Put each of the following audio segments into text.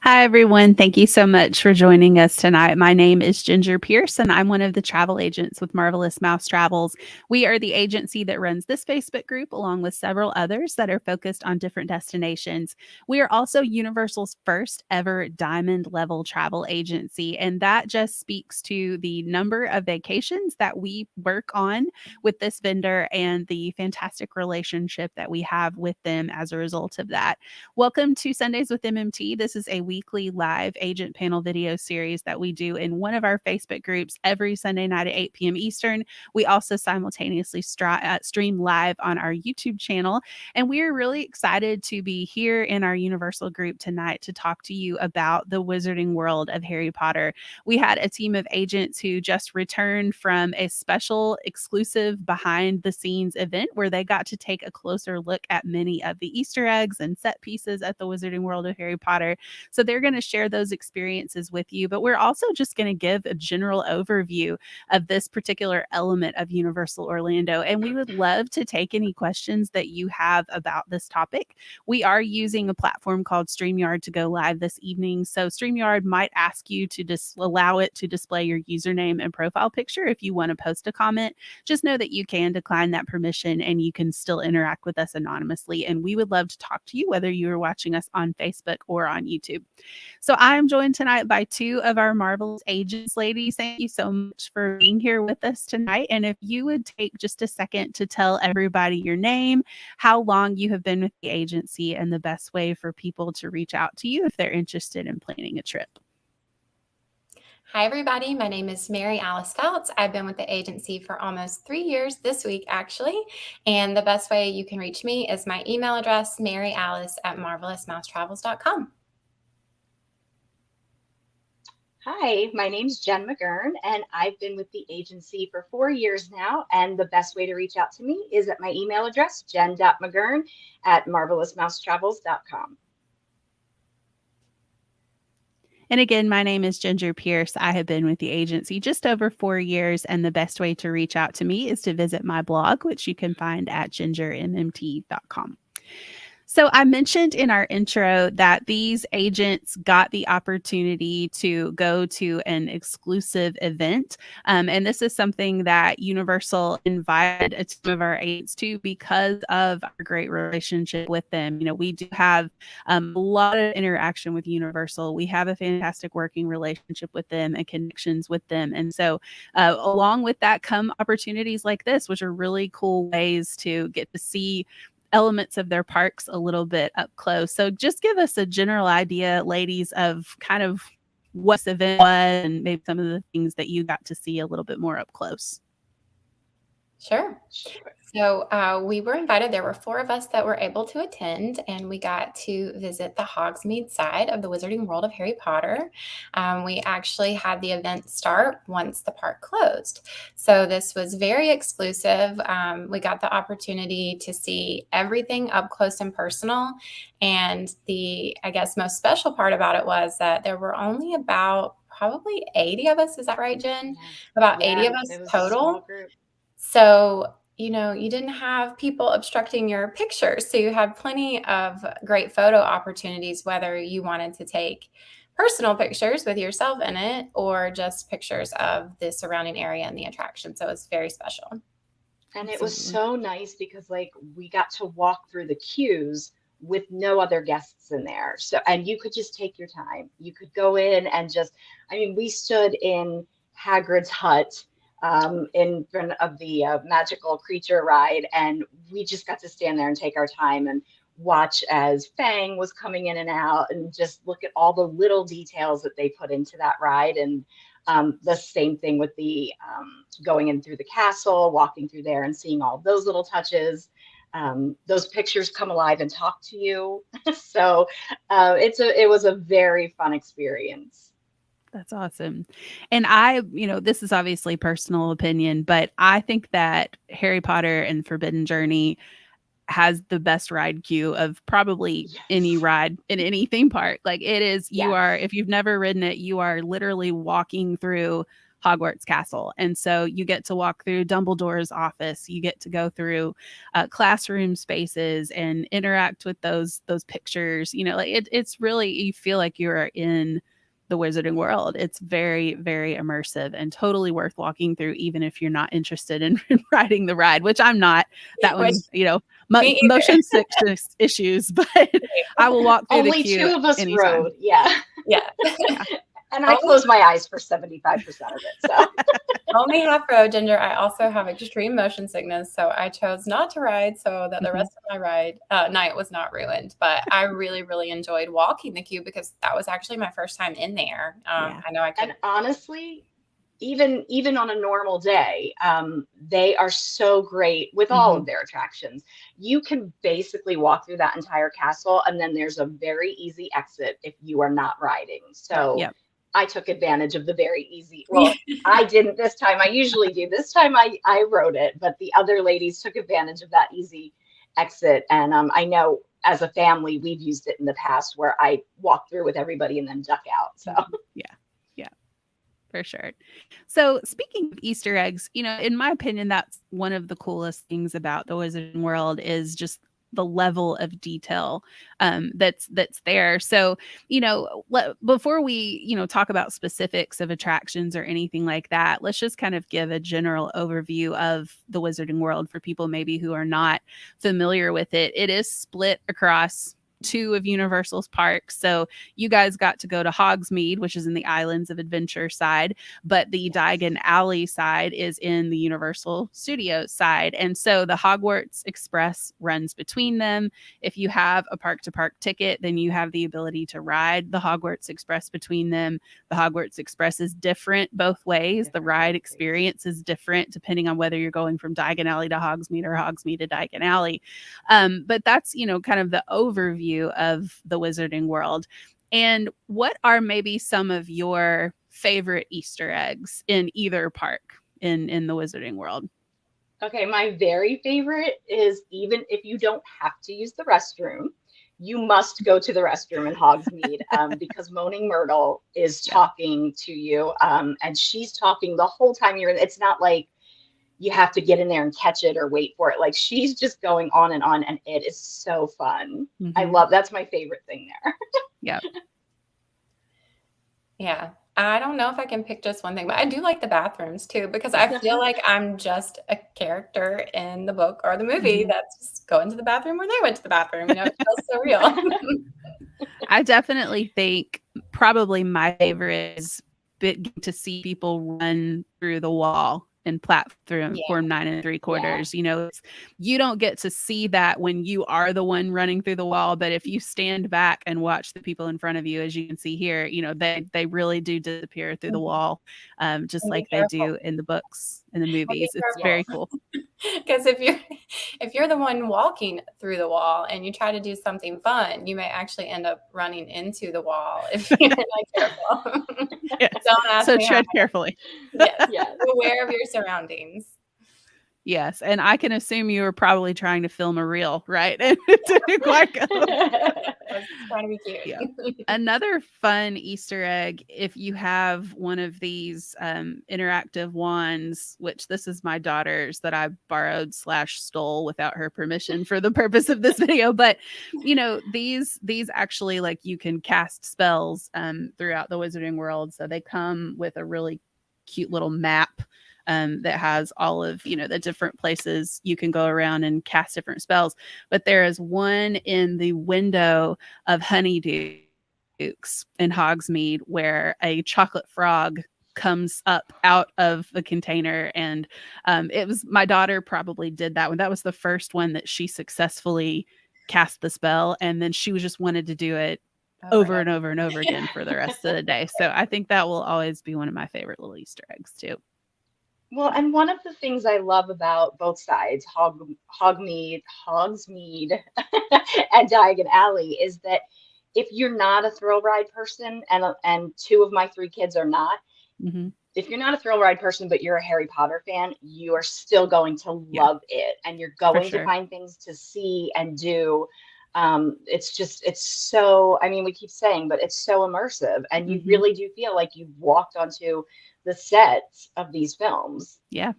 Hi, everyone. Thank you so much for joining us tonight. My name is Ginger Pierce, and I'm one of the travel agents with Marvelous Mouse Travels. We are the agency that runs this Facebook group, along with several others that are focused on different destinations. We are also Universal's first ever diamond level travel agency, and that just speaks to the number of vacations that we work on with this vendor and the fantastic relationship that we have with them as a result of that. Welcome to Sundays with MMT. This is a weekly live agent panel video series that we do in one of our Facebook groups every Sunday night at 8 p.m. Eastern. We also simultaneously stream live on our YouTube channel. And we are really excited to be here in our Universal group tonight to talk to you about the wizarding world of Harry Potter. We had a team of agents who just returned from a special exclusive behind the scenes event where they got to take a closer look at many of the Easter eggs and set pieces at the Wizarding World of Harry Potter. So they're going to share those experiences with you, but we're also just going to give a general overview of this particular element of Universal Orlando. And we would love to take any questions that you have about this topic. We are using a platform called StreamYard to go live this evening. So StreamYard might ask you to allow it to display your username and profile picture if you want to post a comment. Just know that you can decline that permission and you can still interact with us anonymously. And we would love to talk to you, whether you are watching us on Facebook or on YouTube. So I am joined tonight by two of our marvelous agents. Ladies, thank you so much for being here with us tonight. And if you would take just a second to tell everybody your name, how long you have been with the agency, and the best way for people to reach out to you if they're interested in planning a trip. Hi, everybody. My name is Mary Alice Feltz. I've been with the agency for almost 3 years this week, actually. And the best way you can reach me is my email address, maryalice@marvelousmousetravels.com. Hi, my name's Jen McGurn, and I've been with the agency for 4 years now. And the best way to reach out to me is at my email address, jen.mcgurn@marvelousmousetravels.com. And again, my name is Ginger Pierce. I have been with the agency just over 4 years, and the best way to reach out to me is to visit my blog, which you can find at gingermmt.com. So I mentioned in our intro that these agents got the opportunity to go to an exclusive event. And this is something that Universal invited a team of our agents to because of our great relationship with them. You know, we do have a lot of interaction with Universal. We have a fantastic working relationship with them and connections with them. And so along with that come opportunities like this, which are really cool ways to get to see elements of their parks a little bit up close. So just give us a general idea, ladies, of kind of what this event was and maybe some of the things that you got to see a little bit more up close. Sure. So we were invited. There were 4 of us that were able to attend, and we got to visit the Hogsmeade side of the Wizarding World of Harry Potter. We actually had the event start once the park closed. So this was very exclusive. We got the opportunity to see everything up close and personal. And the, I guess, most special part about it was that there were only about probably 80 of us. Is that right, Jen? Yeah. About 80 of us it was a total. small group. So, you didn't have people obstructing your pictures. So you had plenty of great photo opportunities, whether you wanted to take personal pictures with yourself in it or just pictures of the surrounding area and the attraction. So it's very special. And it was so nice because we got to walk through the queues with no other guests in there. So, and you could just take your time. You could go in and we stood in Hagrid's hut in front of the magical creature ride, and we just got to stand there and take our time and watch as Fang was coming in and out and just look at all the little details that they put into that ride. And the same thing with the going in through the castle, walking through there and seeing all those little touches. Those pictures come alive and talk to you. So it was a very fun experience. That's awesome. And this is obviously personal opinion, but I think that Harry Potter and Forbidden Journey has the best ride queue of probably any ride in any theme park. Like it is, if you've never ridden it, you are literally walking through Hogwarts Castle. And so you get to walk through Dumbledore's office. You get to go through classroom spaces and interact with those pictures. You know, like it's really, you feel like you're in the Wizarding World. It's very, very immersive and totally worth walking through, even if you're not interested in riding the ride, which I'm not. That one, you know, motion sickness issues, but I will walk through Only the queue. Two of us anytime. rode. Yeah. Yeah. And I closed my eyes for 75% of it. So only half road, Ginger. I also have extreme motion sickness, so I chose not to ride so that the rest of my night was not ruined. But I really, really enjoyed walking the queue because that was actually my first time in there. I know I could. And honestly, even on a normal day, they are so great with all of their attractions. You can basically walk through that entire castle, and then there's a very easy exit if you are not riding. So I took advantage of the very easy. Well, I didn't this time. I usually do. This time I rode it, but the other ladies took advantage of that easy exit. And I know as a family, we've used it in the past where I walk through with everybody and then duck out. So yeah, for sure. So speaking of Easter eggs, you know, in my opinion, that's one of the coolest things about the Wizarding World is just the level of detail that's there. So, you know, before we, you know, talk about specifics of attractions or anything like that, let's just kind of give a general overview of the Wizarding World for people maybe who are not familiar with it. It is split across 2 of Universal's parks. So you guys got to go to Hogsmeade, which is in the Islands of Adventure side, but the Diagon Alley side is in the Universal Studios side. And so the Hogwarts Express runs between them. If you have a park to park ticket, then you have the ability to ride the Hogwarts Express between them. The Hogwarts Express is different both ways. The ride experience is different depending on whether you're going from Diagon Alley to Hogsmeade or Hogsmeade to Diagon Alley. But that's, you know, kind of the overview of the Wizarding World. And what are maybe some of your favorite Easter eggs in either park in the Wizarding World? Okay, my very favorite is, even if you don't have to use the restroom, you must go to the restroom in Hogsmeade because Moaning Myrtle is talking to you, and she's talking the whole time you're in. It's not like you have to get in there and catch it or wait for it. Like, she's just going on, and it is so fun. That's my favorite thing there. Yeah. I don't know if I can pick just one thing, but I do like the bathrooms too, because I feel like I'm just a character in the book or the movie that's just going to the bathroom where they went to the bathroom. You know, it feels so real. I definitely think probably my favorite is getting to see people run through the wall in platform 9 3/4. You know, you don't get to see that when you are the one running through the wall, but if you stand back and watch the people in front of you, as you can see here, you know, they really do disappear through the wall, just like they do in the books and the movies. It's very cool. Because if you're the one walking through the wall and you try to do something fun, you may actually end up running into the wall if you're not careful. Don't ask so me tread carefully. Yes. Aware of your surroundings. Yes, and I can assume you were probably trying to film a reel, right? And it didn't quite go. It's trying to be cute. Yeah. Another fun Easter egg, if you have one of these interactive wands, which this is my daughter's that I borrowed / stole without her permission for the purpose of this video, but you know, these actually, like, you can cast spells throughout the Wizarding World. So they come with a really cute little map that has all of, you know, the different places you can go around and cast different spells. But there is one in the window of Honeydukes in Hogsmeade where a chocolate frog comes up out of the container, and it was, my daughter probably did that one. That was the first one that she successfully cast the spell, and then she was just wanted to do it over and over and over again for the rest of the day. So I think that will always be one of my favorite little Easter eggs too. Well, and one of the things I love about both sides, Hogsmeade, and Diagon Alley, is that if you're not a thrill ride person, and 2 of my 3 kids are not, if you're not a thrill ride person, but you're a Harry Potter fan, you are still going to love it, and you're going to find things to see and do. It's so, I mean, we keep saying, but it's so immersive, and you really do feel like you've walked onto the sets of these films. Yeah,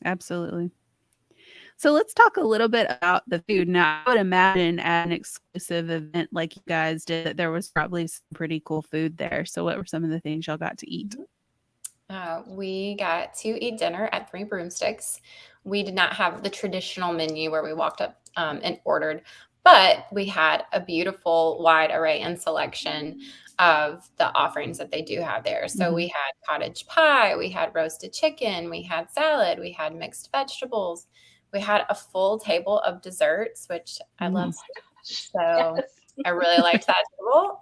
absolutely. So let's talk a little bit about the food. Now, I would imagine at an exclusive event like you guys did, that there was probably some pretty cool food there. So what were some of the things y'all got to eat? We got to eat dinner at Three Broomsticks. We did not have the traditional menu where we walked up and ordered, but we had a beautiful wide array and selection of the offerings that they do have there. So we had cottage pie, we had roasted chicken, we had salad, we had mixed vegetables. We had a full table of desserts, which I love. So I really liked that table.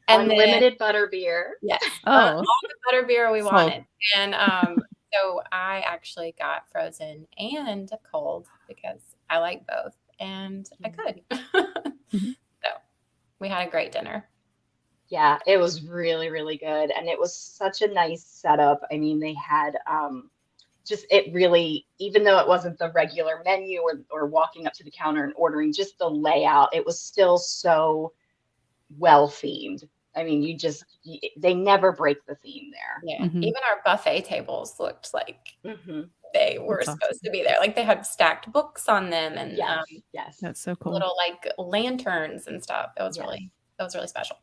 And unlimited butterbeer. Yes. Oh, all the butterbeer we wanted. And so I actually got frozen and cold because I like both, and I could. So we had a great dinner. Yeah, it was really, really good. And it was such a nice setup. I mean, they had just, it really, even though it wasn't the regular menu or walking up to the counter and ordering, just the layout, it was still so well themed. I mean, they never break the theme there. Yeah. Even our buffet tables looked like they were That's supposed to be there. Like they had stacked books on them, and yes, that's so cool. little like lanterns and stuff. It was really special.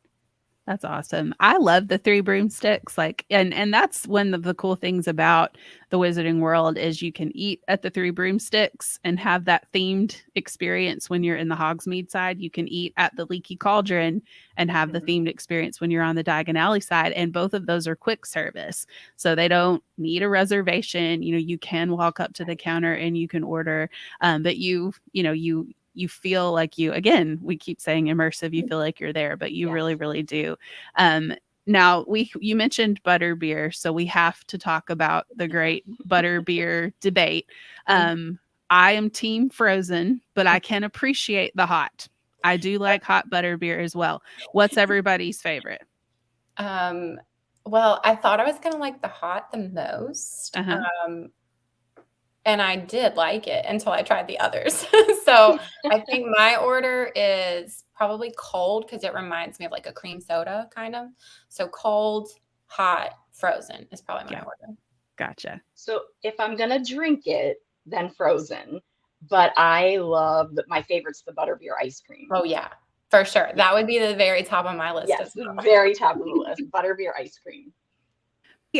That's awesome. I love the Three Broomsticks. Like, and that's one of the cool things about the Wizarding World is you can eat at the Three Broomsticks and have that themed experience when you're in the Hogsmeade side. You can eat at the Leaky Cauldron and have the themed experience when you're on the Diagon Alley side. And both of those are quick service. So they don't need a reservation. You know, you can walk up to the counter and you can order, but you feel like again, we keep saying immersive, you feel like you're there, but you really, really do. Now you mentioned butterbeer, so we have to talk about the great Butterbeer debate. I am team frozen, but I can appreciate the hot. I do like hot butterbeer as well. What's everybody's favorite? Well, I thought I was going to like the hot the most. And I did like it until I tried the others. So I think my order is probably cold because it reminds me of like a cream soda kind of. So cold, hot, frozen is probably my order. Gotcha. So if I'm going to drink it, then frozen. But I love my favorite's the butterbeer ice cream. Oh, yeah, for sure. That would be the very top of my list. Yes, the very top of the list, butterbeer ice cream.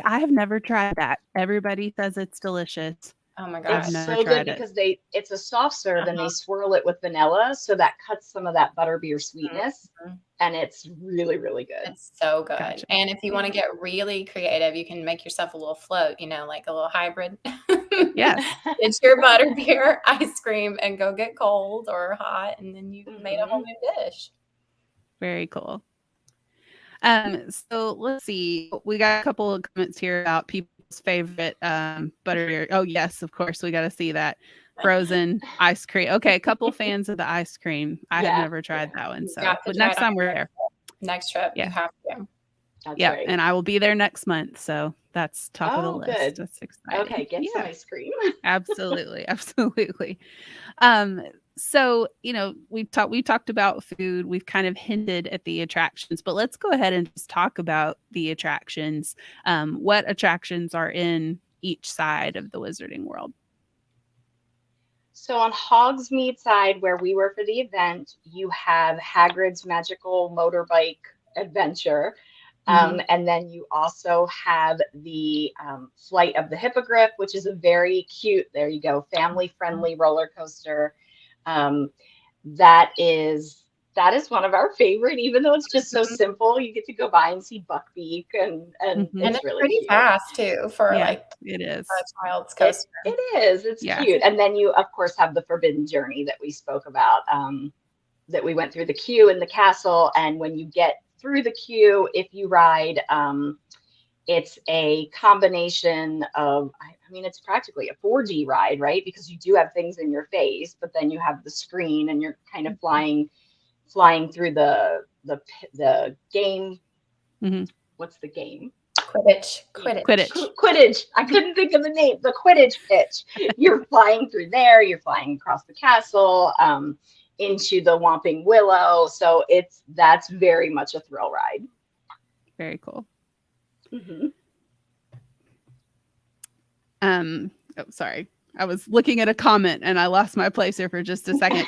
I have never tried that. Everybody says it's delicious. Oh my gosh. It's so good because it's a soft serve and they swirl it with vanilla. So that cuts some of that butterbeer sweetness and it's really, really good. It's so good. Gotcha. And if you want to get really creative, you can make yourself a little float, like a little hybrid. Yes. It's your butterbeer ice cream and go get cold or hot. And then you've made a whole new dish. Very cool. So let's see. We got a couple of comments here about people's favorite butterbeer. Oh yes, of course, we got to see that frozen ice cream. Okay, a couple fans of the ice cream. I have never tried that one, so but next time we're there. Next trip, you have to. That's yeah, right. and I will be there next month, so that's top of the list. Good. That's exciting. Okay, get some ice cream. Absolutely, absolutely. So, we've talked about food. We've kind of hinted at the attractions, but let's go ahead and just talk about the attractions. What attractions are in each side of the Wizarding World? So on Hogsmeade side, where we were for the event, you have Hagrid's magical motorbike adventure. And then you also have the Flight of the Hippogriff, which is a very cute, there you go, family-friendly roller coaster. That is one of our favorite, even though it's just so simple. You get to go by and see Buckbeak, and it's really pretty cute. Fast too for it is a child's coaster. It is. It's cute. And then you of course have the Forbidden Journey that we spoke about. That we went through the queue in the castle, and when you get through the queue, if you ride, it's a combination of, I mean, it's practically a 4D ride, right? Because you do have things in your face, but then you have the screen and you're kind of flying through the game. What's the game? Quidditch. I couldn't think of the name. The Quidditch pitch. You're flying through there. You're flying across the castle. into the Whomping Willow. So that's very much a thrill ride. Very cool. Mm-hmm. Oh, sorry. I was looking at a comment and I lost my place here for just a second.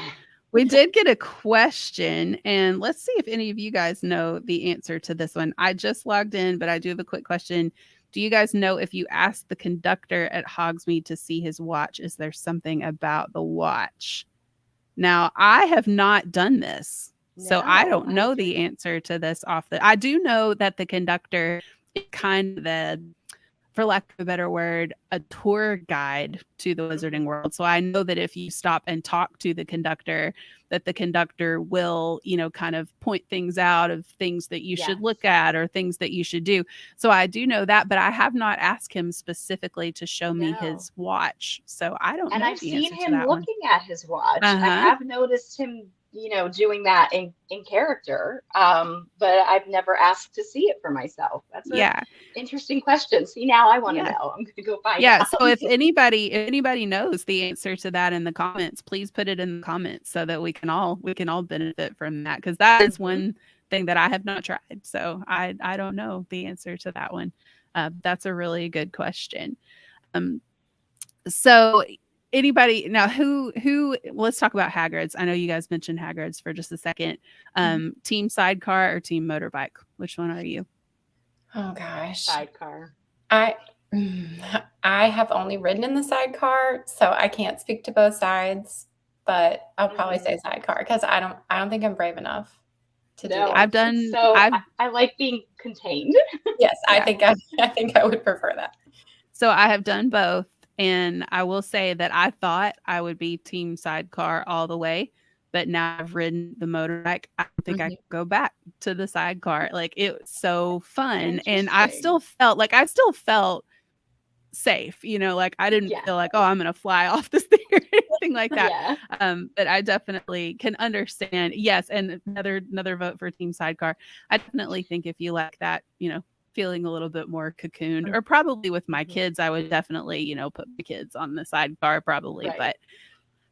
We did get a question, and let's see if any of you guys know the answer to this one. I just logged in, but I do have a quick question. Do you guys know if you ask the conductor at Hogsmeade to see his watch, is there something about the watch? Now, I have not done this, so I don't know the answer to this I do know that the conductor is kind of the, for lack of a better word, a tour guide to the Wizarding World. So I know that if you stop and talk to the conductor, that the conductor will, kind of point things out of things that you should look at or things that you should do. So I do know that, but I have not asked him specifically to show me his watch. So I don't know. And I've the seen answer to him that looking one. at his watch. I have noticed him, doing that in character. But I've never asked to see it for myself. That's an interesting question. See, now I want to know. I'm going to go find out. So if anybody knows the answer to that in the comments, please put it in the comments so that we can all benefit from that, because that is one thing that I have not tried. So I don't know the answer to that one. That's a really good question. So anybody now who let's talk about Hagrid's. I know you guys mentioned Hagrid's for just a second. Team sidecar or team motorbike? Which one are you? Oh gosh. Sidecar. I have only ridden in the sidecar, so I can't speak to both sides, but I'll probably say sidecar because I don't think I'm brave enough to do that. I like being contained. Yes, I think I would prefer that. So I have done both, and I will say that I thought I would be team sidecar all the way, but now I've ridden the motorbike. I don't think I could go back to the sidecar. Like, it was so fun, and I still felt safe. Like I didn't feel like, oh, I'm gonna fly off the thing or anything like that. But I definitely can understand. Yes, and another vote for team sidecar. I definitely think if you like that, feeling a little bit more cocooned, or probably with my kids, I would definitely, put my kids on the sidecar probably. But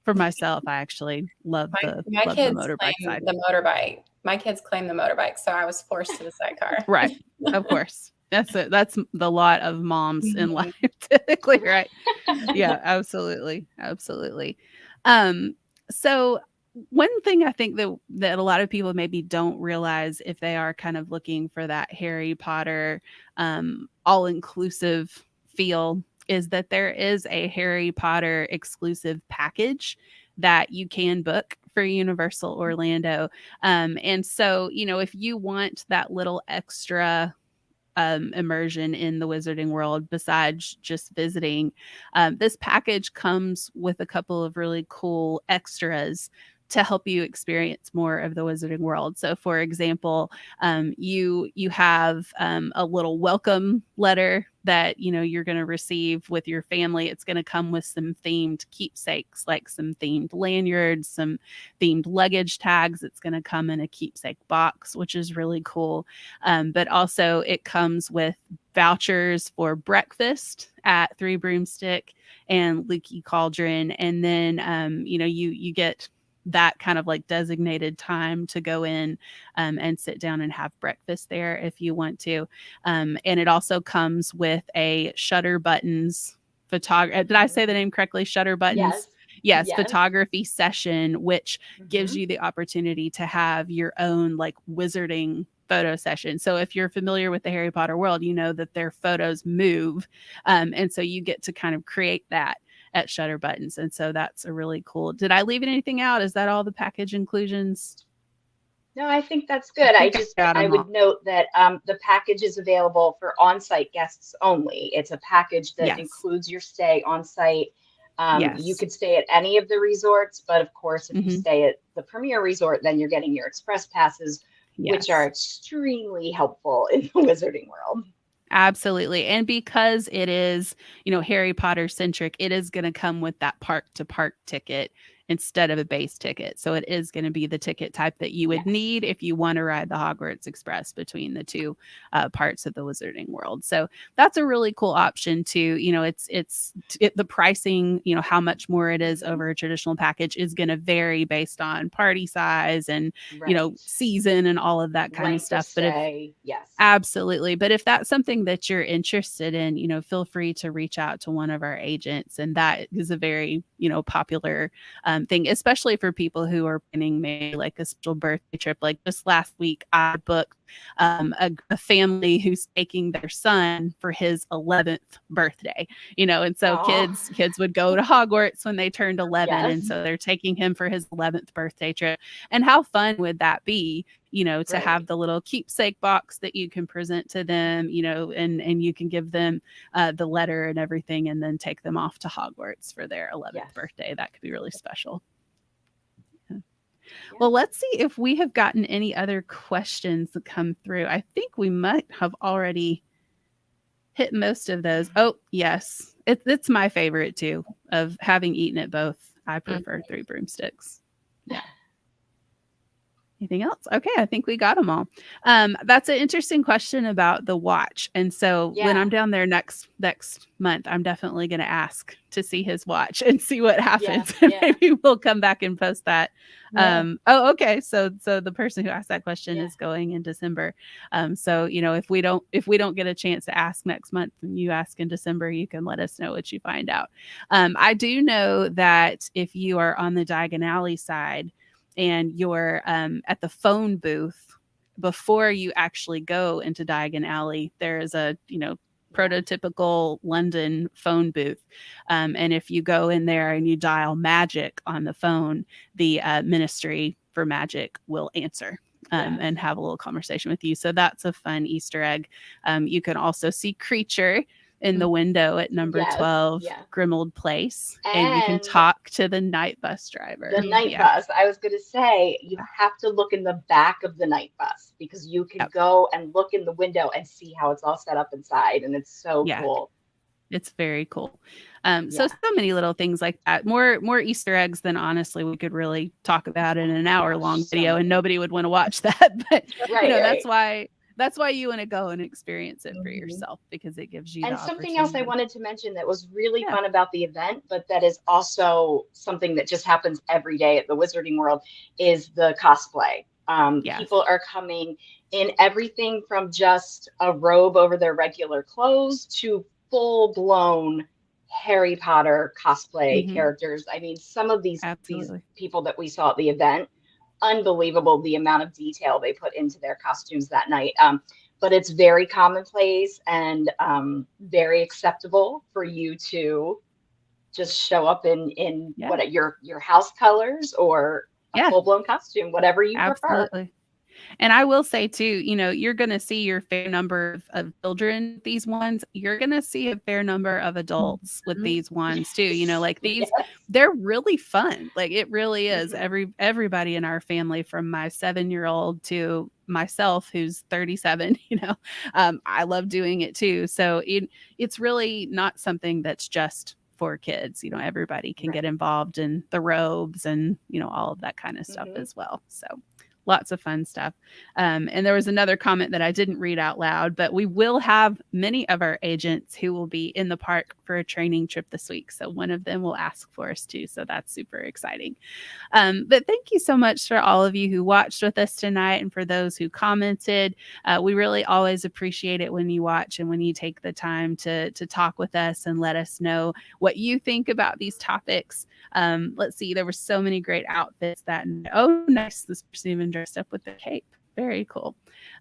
for myself, I actually love the motorbike side. The motorbike. My kids claim the motorbike, so I was forced to the sidecar. Right. Of course. That's the lot of moms in life typically, right? Yeah, absolutely. So one thing I think that a lot of people maybe don't realize if they are kind of looking for that Harry Potter all-inclusive feel is that there is a Harry Potter exclusive package that you can book for Universal Orlando. And so, if you want that little extra immersion in the Wizarding World besides just visiting, this package comes with a couple of really cool extras to help you experience more of the Wizarding World. So for example, you have a little welcome letter that you're going to receive with your family. It's going to come with some themed keepsakes, like some themed lanyards, some themed luggage tags. It's going to come in a keepsake box, which is really cool. But also it comes with vouchers for breakfast at Three Broomstick and Leaky Cauldron. And then, you get that kind of like designated time to go in and sit down and have breakfast there if you want to. And it also comes with a Shutter Buttons photography. Did I say the name correctly? Shutter Buttons? Yes. Photography session, which gives you the opportunity to have your own like wizarding photo session. So if you're familiar with the Harry Potter world, you know that their photos move. And so you get to kind of create that at Shutter Buttons. And so that's a really cool. Did I leave anything out? Is that all the package inclusions? No, I think that's good. I would note that the package is available for on-site guests only. It's a package that includes your stay on-site. You could stay at any of the resorts, but of course, if you stay at the Premier Resort, then you're getting your express passes, which are extremely helpful in the Wizarding World. Absolutely. And because it is, Harry Potter centric, it is going to come with that park to park ticket instead of a base ticket. So it is going to be the ticket type that you would need if you want to ride the Hogwarts Express between the two parts of the Wizarding World. So that's a really cool option too. The pricing, how much more it is over a traditional package is going to vary based on party size and, season and all of that kind of stuff. But absolutely. But if that's something that you're interested in, feel free to reach out to one of our agents. And that is a very, popular thing, especially for people who are planning maybe like a special birthday trip. Like just last week, I booked a family who's taking their son for his 11th birthday, and so kids would go to Hogwarts when they turned 11. And so they're taking him for his 11th birthday trip. And how fun would that be? To have the little keepsake box that you can present to them, and you can give them the letter and everything, and then take them off to Hogwarts for their 11th birthday. That could be really special. Yeah. Well, let's see if we have gotten any other questions that come through. I think we might have already hit most of those. Oh, yes. It's my favorite too, of having eaten it both. I prefer Three Broomsticks. Yeah. Anything else? Okay, I think we got them all. That's an interesting question about the watch. And so when I'm down there next month, I'm definitely going to ask to see his watch and see what happens. Maybe we'll come back and post that. Okay. So the person who asked that question is going in December. So if we don't get a chance to ask next month and you ask in December, you can let us know what you find out. I do know that if you are on the Diagon Alley side, and you're at the phone booth before you actually go into Diagon Alley, there is a prototypical London phone booth, and if you go in there and you dial magic on the phone, the Ministry for Magic will answer and have a little conversation with you. So that's a fun Easter egg. You can also see Creature in the window at number 12 Grimmauld Place, and you can talk to the night bus driver. The night bus. I was going to say, you have to look in the back of the night bus, because you can go and look in the window and see how it's all set up inside, and it's so cool. It's very cool. So many little things like that. More Easter eggs than honestly we could really talk about in an hour-long video, and nobody would want to watch that. But that's why you want to go and experience it for yourself, because it gives you and something else I wanted to mention that was really fun about the event, but that is also something that just happens every day at the Wizarding World, is the cosplay. People are coming in everything from just a robe over their regular clothes to full-blown Harry Potter cosplay characters. I mean, some of these people that we saw at the event, unbelievable the amount of detail they put into their costumes that night. But it's very commonplace and very acceptable for you to just show up in what your house colors or a full-blown costume, whatever you prefer. And I will say too, you're going to see your fair number of children with these ones. You're going to see a fair number of adults with these ones too. Like these, they're really fun. Like it really is. Everybody in our family, from my 7-year-old to myself, who's 37, I love doing it too. So it's really not something that's just for kids. Everybody can get involved in the robes and, all of that kind of stuff as well. So lots of fun stuff. And there was another comment that I didn't read out loud, but we will have many of our agents who will be in the park for a training trip this week. So one of them will ask for us too. So that's super exciting. But thank you so much for all of you who watched with us tonight, and for those who commented. We really always appreciate it when you watch and when you take the time to talk with us and let us know what you think about these topics. Let's see, there were so many great outfits that night. Oh, nice. This person even dressed up with the cape. Very cool.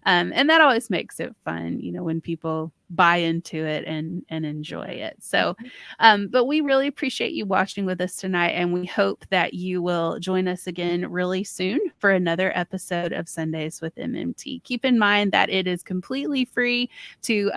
And that always makes it fun, when people buy into it and enjoy it. So, but we really appreciate you watching with us tonight, and we hope that you will join us again really soon for another episode of Sundays with MMT. Keep in mind that it is completely free to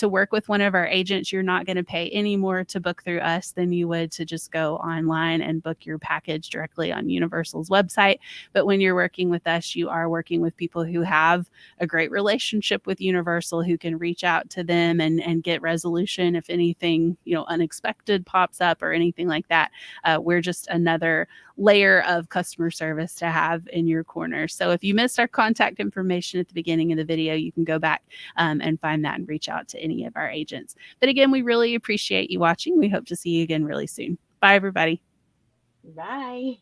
work with one of our agents. You're not going to pay any more to book through us than you would to just go online and book your package directly on Universal's website. But when you're working with us, you are working with people who have a great relationship with Universal, who can reach out to them and get resolution if anything, unexpected pops up or anything like that. We're just another layer of customer service to have in your corner. So if you missed our contact information at the beginning of the video, you can go back and find that and reach out to any of our agents. But again, we really appreciate you watching. We hope to see you again really soon. Bye, everybody. Bye.